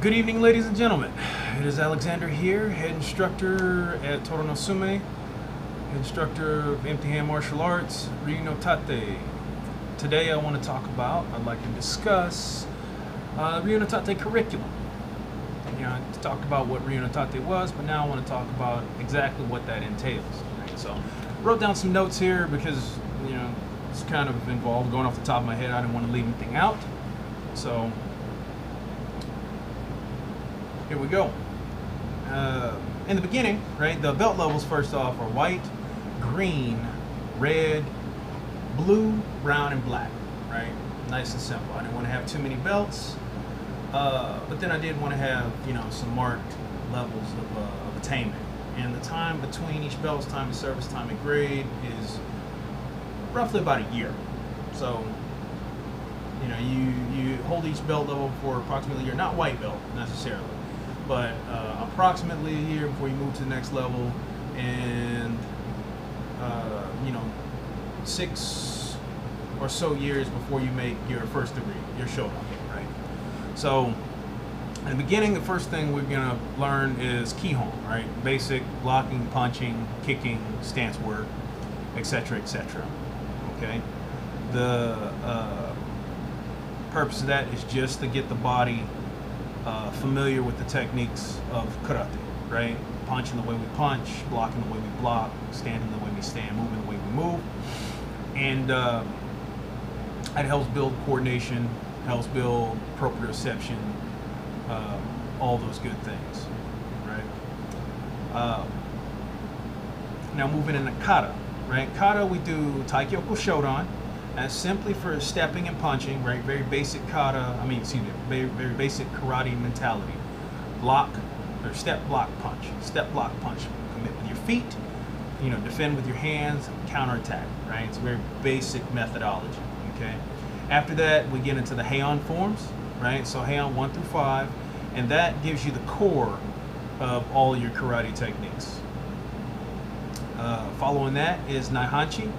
Good evening, ladies and gentlemen. It is Alexander here, head instructor at Toronosume, instructor of empty hand martial arts, Ryu no Tate. Today I'd like to discuss Ryu no Tate Curriculum. I talked about what Ryu no Tate was, but now I want to talk about exactly what that entails. Right? So I wrote down some notes here because, it's kind of involved. Going off the top of my head, I didn't want to leave anything out. So here we go. In the beginning, right, the belt levels first off are white, green, red, blue, brown, and black, right? Nice and simple. I didn't want to have too many belts, but then I did want to have, some marked levels of attainment. And the time between each belt's time of service, time and grade is roughly about a year. So, you hold each belt level for approximately a year, not white belt necessarily, but approximately a year before you move to the next level, and 6 or so years before you make your first degree, your shodan, right? So in the beginning, the first thing we're gonna learn is Kihon, right? Basic blocking, punching, kicking, stance work, etc., etc. Okay. The purpose of that is just to get the body familiar with the techniques of karate, right? Punching the way we punch, blocking the way we block, standing the way we stand, moving the way we move. And it helps build coordination, helps build proprioception, all those good things, right? Now moving into kata, right? Kata, we do taikyoku shodan. That's simply for stepping and punching, right? Very basic very basic karate mentality. Block, or step, block, punch. Step, block, punch. Commit with your feet, defend with your hands, counterattack, right? It's a very basic methodology, okay? After that, we get into the Haon Forms, right? So Haon 1 through 5, and that gives you the core of all your karate techniques. Following that is Naihanchi,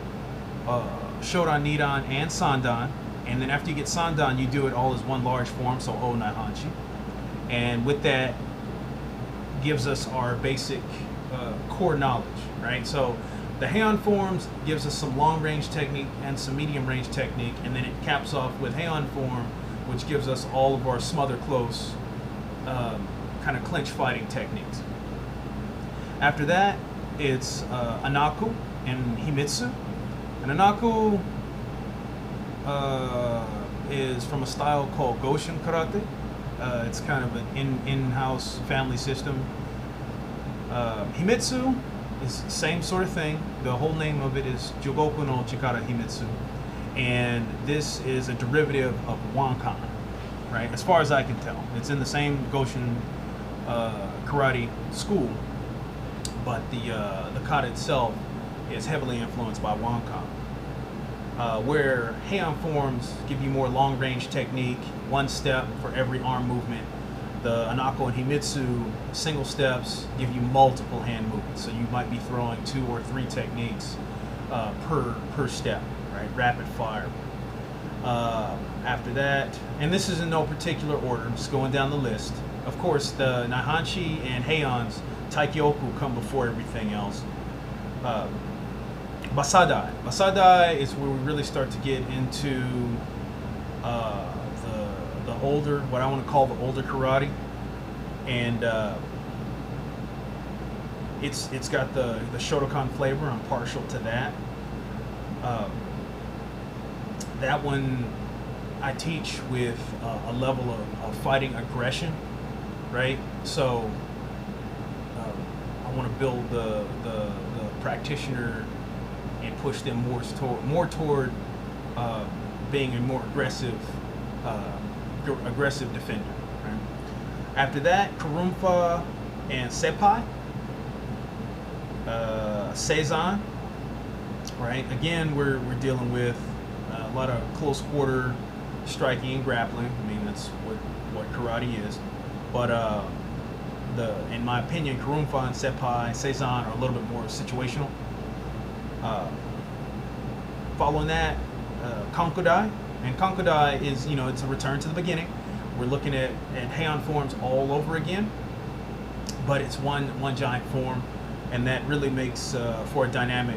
Shodan, Nidan, and Sandan. And then after you get Sandan, you do it all as one large form, so O Naihanchi. And with that, gives us our basic core knowledge, right? So the Haon Forms gives us some long-range technique and some medium-range technique, and then it caps off with Haon Form, which gives us all of our smother close kind of clinch fighting techniques. After that, it's Anaku and Himitsu. And Anaku is from a style called Goshin Karate. It's kind of an in-house family system. Himitsu is the same sort of thing. The whole name of it is Jogoku no Chikara Himitsu. And this is a derivative of Wankan, right? As far as I can tell. It's in the same Goshin karate school, but the kata itself is heavily influenced by Wankan. Where Haon Forms give you more long-range technique, one step for every arm movement. The Anako and Himitsu single steps give you multiple hand movements, so you might be throwing 2 or 3 techniques per step, right? Rapid fire. After that, and this is in no particular order, just going down the list. Of course, the Naihanchi and Haon's Taikyoku come before everything else. Basadai. Basadai is where we really start to get into the older, what I want to call the older karate, and it's got the Shotokan flavor. I'm partial to that. That one I teach with a level of fighting aggression, right? So I want to build the practitioner and push them more toward being a more aggressive defender. Right? After that, Kurumfa and Seppai, Seizan. Right? Again, we're dealing with a lot of close quarter striking and grappling. I mean, that's what karate is. But in my opinion, Kurumfa and Seppai, Seizan are a little bit more situational. Following that, Konkudai. And Konkudai is, it's a return to the beginning, we're looking at Haon Forms all over again, but it's one giant form, and that really makes for a dynamic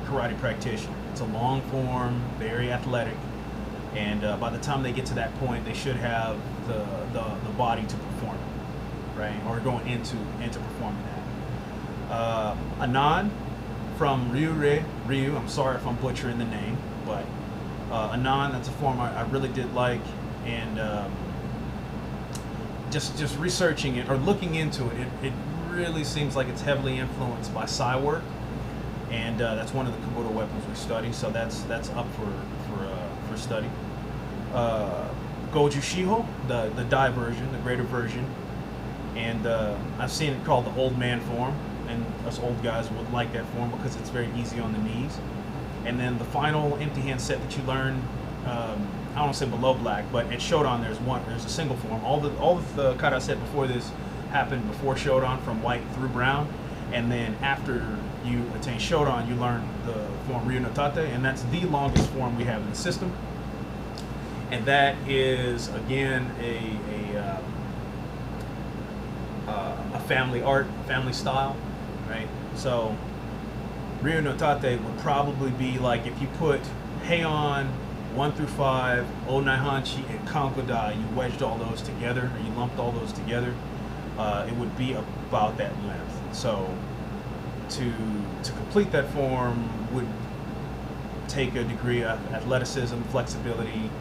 karate practitioner. It's a long form, very athletic, and by the time they get to that point, they should have the body to perform it, right? Or going into performing that. Anan from Ryu. I'm sorry if I'm butchering the name, but Anan, that's a form I really did like, and just researching it or looking into it, it really seems like it's heavily influenced by Sai work, and that's one of the Kabuto weapons we study. So that's up for study. Goji Shiho, the Dai version, the greater version, and I've seen it called the old man form, and us old guys would like that form because it's very easy on the knees. And then the final empty hand set that you learn, I don't want to say below black, but at Shodan there's a single form. All of the kata I said before this happened before Shodan, from white through brown, and then after you attain Shodan, you learn the form Ryu no Tate, and that's the longest form we have in the system. And that is again a family art, family style, right? So Ryu no Tate would probably be like if you put Haon 1 through 5, Onaihanchi, and Kankodai, you wedged all those together, or you lumped all those together, it would be about that length. So to complete that form would take a degree of athleticism, flexibility,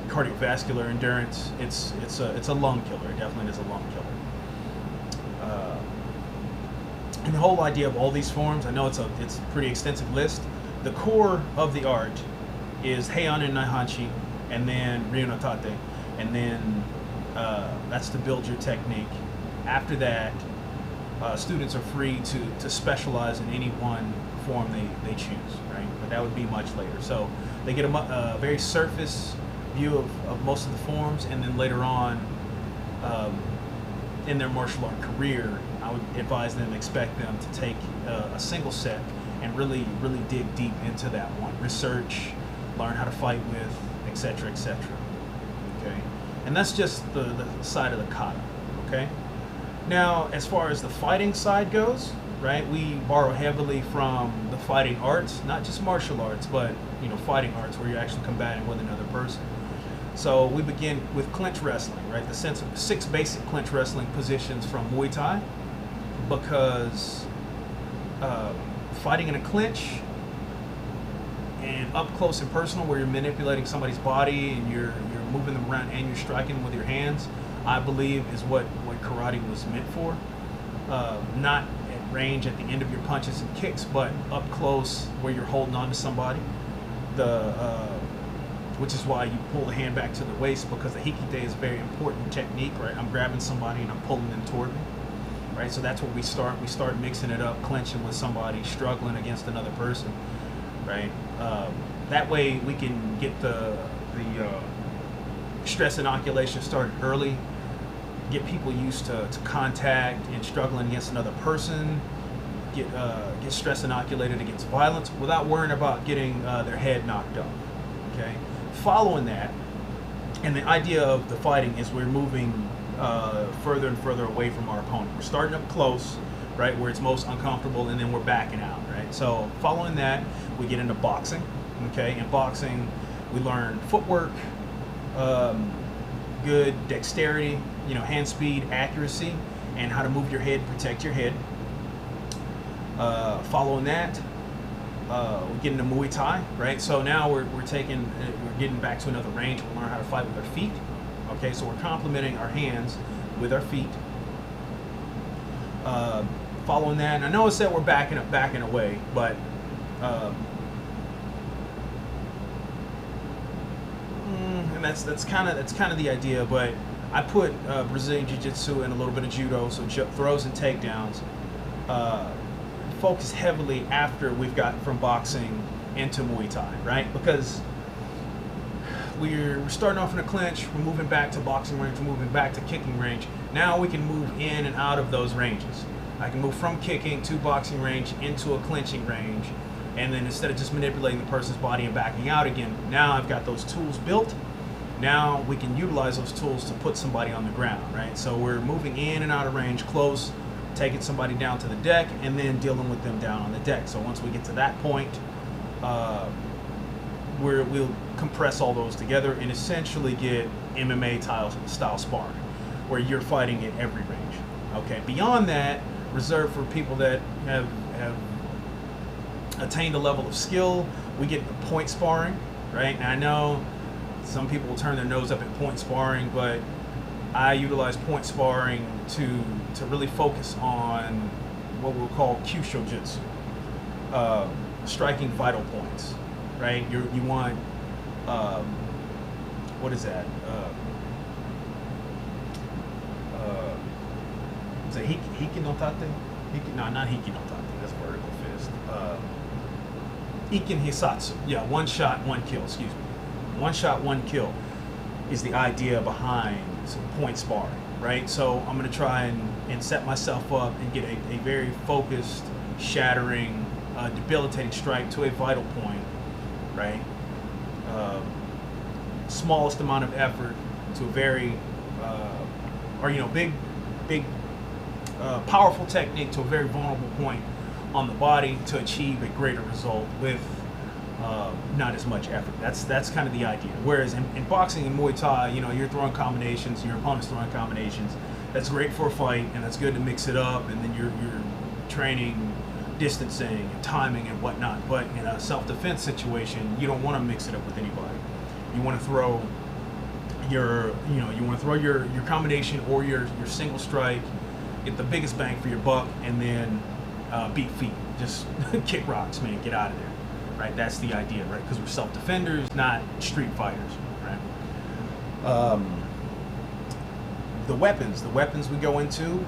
cardiovascular endurance. It's a lung killer. It definitely is a lung killer. And the whole idea of all these forms, I know it's a pretty extensive list. The core of the art is Haon and Naihanchi, and then Ryu no Tate, and then that's to build your technique. After that, students are free to specialize in any one form they choose, right? But that would be much later. So they get a very surface view of most of the forms, and then later on in their martial art career, I would advise them, expect them to take a single set and really dig deep into that one. Research, learn how to fight with, etc., etc. Okay, and that's just the side of the kata. Okay, now as far as the fighting side goes, right, we borrow heavily from the fighting arts, not just martial arts, but fighting arts where you're actually combating with another person. So we begin with clinch wrestling, right? The 6 basic clinch wrestling positions from Muay Thai, because fighting in a clinch and up close and personal, where you're manipulating somebody's body and you're moving them around and you're striking them with your hands, I believe is what karate was meant for. Not at range at the end of your punches and kicks, but up close where you're holding on to somebody. Which is why you pull the hand back to the waist, because the hikite is a very important technique, right? I'm grabbing somebody and I'm pulling them toward me, right? So that's where we start. We start mixing it up, clinching with somebody, struggling against another person, right? That way we can get the stress inoculation started early, get people used to contact and struggling against another person, get stress inoculated against violence without worrying about getting their head knocked off. Okay. Following that, and the idea of the fighting is we're moving further and further away from our opponent. We're starting up close, right, where it's most uncomfortable, and then we're backing out, right? So following that, we get into boxing. Okay. In boxing, we learn footwork, good dexterity, hand speed, accuracy, and how to move your head, protect your head. Following that, we get into Muay Thai, right? So now we're getting back to another range. We learn how to fight with our feet. Okay, so we're complementing our hands with our feet. Following that, and I know it's that we're backing away, but and that's kind of the idea. But I put Brazilian Jiu-Jitsu and a little bit of Judo, so throws and takedowns. Focus heavily after we've gotten from boxing into Muay Thai, right? Because we're starting off in a clinch, we're moving back to boxing range, we're moving back to kicking range. Now we can move in and out of those ranges. I can move from kicking to boxing range into a clinching range, and then instead of just manipulating the person's body and backing out again, now I've got those tools built. Now we can utilize those tools to put somebody on the ground, right? So we're moving in and out of range, close, taking somebody down to the deck, and then dealing with them down on the deck. So once we get to that point, we'll compress all those together and essentially get MMA style sparring, where you're fighting at every range. Okay. Beyond that, reserved for people that have attained a level of skill, we get the point sparring, right? And I know some people will turn their nose up at point sparring, but I utilize point sparring to really focus on what we'll call Kyusho Jitsu, striking vital points, right? You want, what is that? Is it Hiki no Tate? No, not Hiki no Tate. That's vertical fist. Ikin Hisatsu. Yeah, one shot, one kill. Excuse me. One shot, one kill is the idea behind some point sparring, right? So I'm going to try and set myself up and get a very focused, shattering, debilitating strike to a vital point, right? Smallest amount of effort to a very, big, powerful technique to a very vulnerable point on the body to achieve a greater result with not as much effort. That's kind of the idea. Whereas in boxing and Muay Thai, you're throwing combinations, your opponent's throwing combinations. That's great for a fight, and that's good to mix it up, and then you're training distancing and timing and whatnot. But in a self-defense situation, you don't want to mix it up with anybody. You want to throw your combination or your single strike, get the biggest bang for your buck, and then beat feet. Just kick rocks, man. Get out of there. Right? That's the idea, right? Because we're self-defenders, not street fighters, right? The weapons we go into,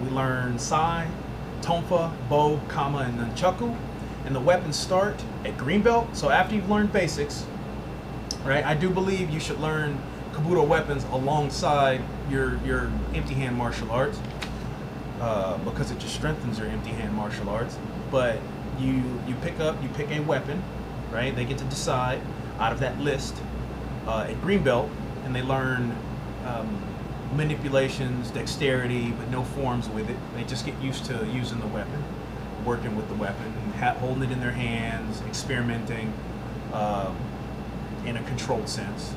we learn sai, tonfa, bo, kama, and nunchaku. And the weapons start at green belt. So after you've learned basics, right? I do believe you should learn kabuto weapons alongside your empty hand martial arts, because it just strengthens your empty hand martial arts. But you pick a weapon, right? They get to decide out of that list at green belt, and they learn manipulations, dexterity, but no forms with it. They just get used to using the weapon, working with the weapon, holding it in their hands, experimenting in a controlled sense.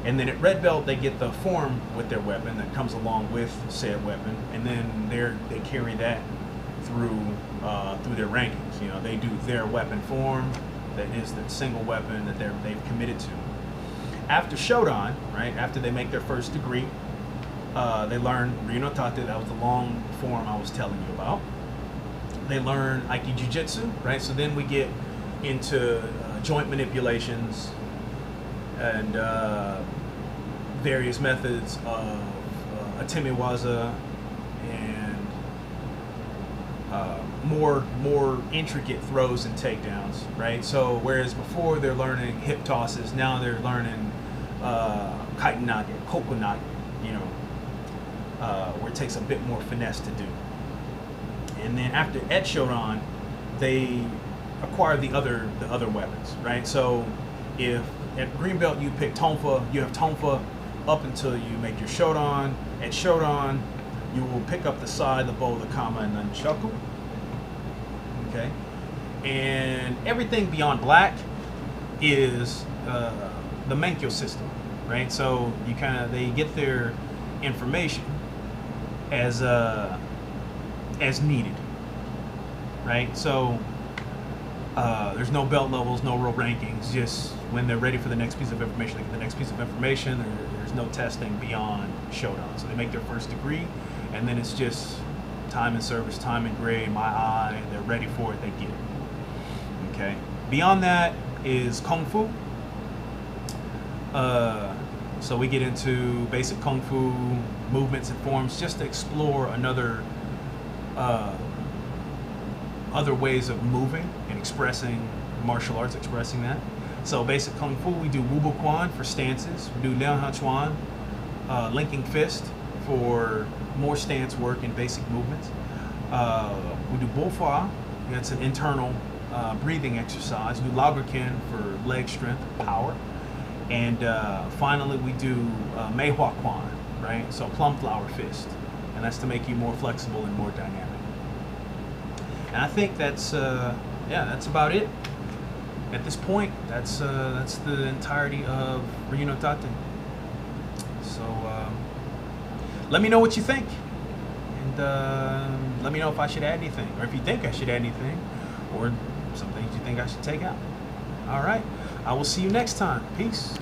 And then at red belt, they get the form with their weapon that comes along with said weapon, and then they carry that through their rankings. They do their weapon form, that is the single weapon that they've committed to. After Shodan, right, after they make their first degree, they learn Ryo no Tate, that was the long form I was telling you about. They learn Aiki Jiu-Jitsu, right? So then we get into joint manipulations and various methods of atemiwaza and more intricate throws and takedowns, right? So whereas before they're learning hip tosses, now they're learning kaitenage, kokunage, where it takes a bit more finesse to do. And then after Et Shodan, they acquire the other weapons, right? So if at green belt you pick tonfa, you have tonfa up until you make your Shodan. At Shodan, you will pick up the sai, the bo, the kama, and nunchaku. Okay, and everything beyond black is the Menkyo system, right? So they get their information as needed, right? So there's no belt levels, no real rankings. Just when they're ready for the next piece of information, they get the next piece of information. There's no testing beyond Shodan. So they make their first degree, and then it's just time and service, time and grade, my eye. They're ready for it. They get it. Okay. Beyond that is Kung Fu. So we get into basic Kung Fu movements and forms just to explore other ways of moving and expressing martial arts, expressing that. So basic Kung Fu, we do Wu Bu Quan for stances. We do Liang Ha Chuan, linking fist for more stance work and basic movements. We do Bo Fa, that's an internal breathing exercise. We do Lager Ken for leg strength, power. And finally, we do Meihua Kwan, right? So plum flower fist, and that's to make you more flexible and more dynamic. And I think that's that's about it. At this point, that's the entirety of Ryu no Tate. So let me know what you think, and let me know if I should add anything, or if you think I should add anything, or some things you think I should take out. All right, I will see you next time. Peace.